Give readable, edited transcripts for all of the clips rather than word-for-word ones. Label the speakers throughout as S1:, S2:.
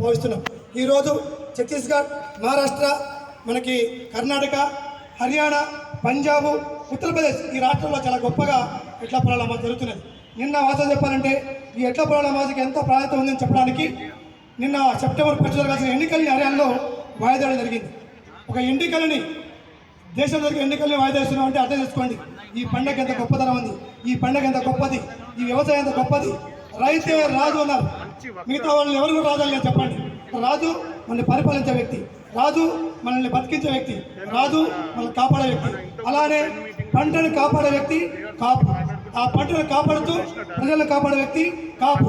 S1: భావిస్తున్నాం. ఈరోజు ఛత్తీస్గఢ్, మహారాష్ట్ర, మనకి కర్ణాటక, హర్యానా, పంజాబ్, ఉత్తరప్రదేశ్ ఈ రాష్ట్రాల్లో చాలా గొప్పగా ఎడ్ల పొలాల అమావాస్య జరుగుతున్నది. నిన్న వాస్తవం చెప్పాలంటే ఈ ఎడ్ల పొలాల అమావాస్యకి ఎంత ప్రాధాన్యత ఉందని చెప్పడానికి నిన్న సెప్టెంబర్ 10 జరగాల్సిన ఎన్నికల్ని హర్యానాలో వాయిదా జరిగింది. ఒక ఎన్నికలని దేశంలో జరిగే ఎన్నికల్ని వాయిదా వేస్తున్నాం అంటే అర్థం చేసుకోండి ఈ పండుగ ఎంత గొప్పతనం ఉంది, ఈ పండుగ ఎంత గొప్పది, ఈ వ్యవసాయం ఎంత గొప్పది. రైతే రాజు అన్నారు, మిగతా వాళ్ళు ఎవరు కూడా రాజు అని చెప్పండి. రాజు మనల్ని పరిపాలించే వ్యక్తి, రాజు మనల్ని బతికించే వ్యక్తి, రాజు మనల్ని కాపాడే వ్యక్తి. అలానే పంటను కాపాడే వ్యక్తి కాపు, ఆ పంటను కాపాడుతూ ప్రజలను కాపాడే వ్యక్తి కాపు.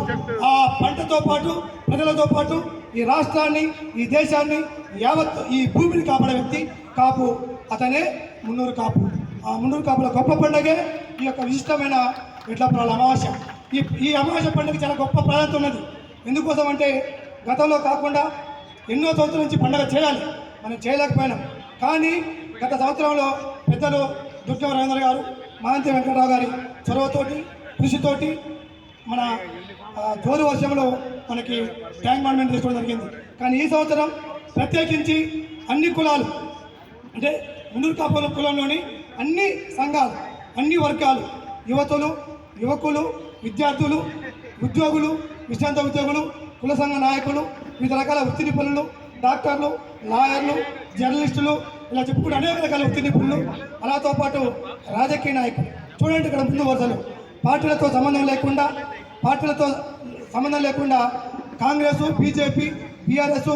S1: ఆ పంటతో పాటు ప్రజలతో పాటు ఈ రాష్ట్రాన్ని, ఈ దేశాన్ని, యావత్ ఈ భూమిని కాపాడే వ్యక్తి కాపు. అతనే మున్నూరు కాపు. ఆ మున్నూరు కాపుల గొప్ప పండుగే ఈ యొక్క విశిష్టమైన ఎడ్ల పొలాల అమావాస్య. ఈ అమావాస్య పండుగ చాలా గొప్ప ప్రాధాన్యత ఉన్నది. ఎందుకోసం అంటే గతంలో కాకుండా ఎన్నో సంవత్సరాల నుంచి పండుగ చేయాలి, మనం చేయలేకపోయినాం. కానీ గత సంవత్సరంలో పెద్దలు దుర్గం రవీంద్ర గారు, మహాంతి వెంకటరావు గారి చొరవతోటి, కృషితోటి మన జోరు వర్షంలో మనకి ట్యాంక్ బండ్ తీసుకోవడం జరిగింది. కానీ ఈ సంవత్సరం ప్రత్యేకించి అన్ని కులాలు అంటే మున్నూరు కాపుల కులంలోని అన్ని సంఘాలు, అన్ని వర్గాలు, యువతులు, యువకులు, విద్యార్థులు, ఉద్యోగులు, విశ్రాంత ఉద్యోగులు, కుల సంఘ నాయకులు, వివిధ రకాల వృత్తి నిపుణులు, డాక్టర్లు, లాయర్లు, జర్నలిస్టులు, ఇలా చెప్పుకుంటే అనేక రకాల వృత్తి నిపుణులు, అలాతో పాటు రాజకీయ నాయకులు. చూడండి ఇక్కడ ముందు వరుసలు పార్టీలతో సంబంధం లేకుండా కాంగ్రెస్, బీజేపీ, బీఆర్ఎస్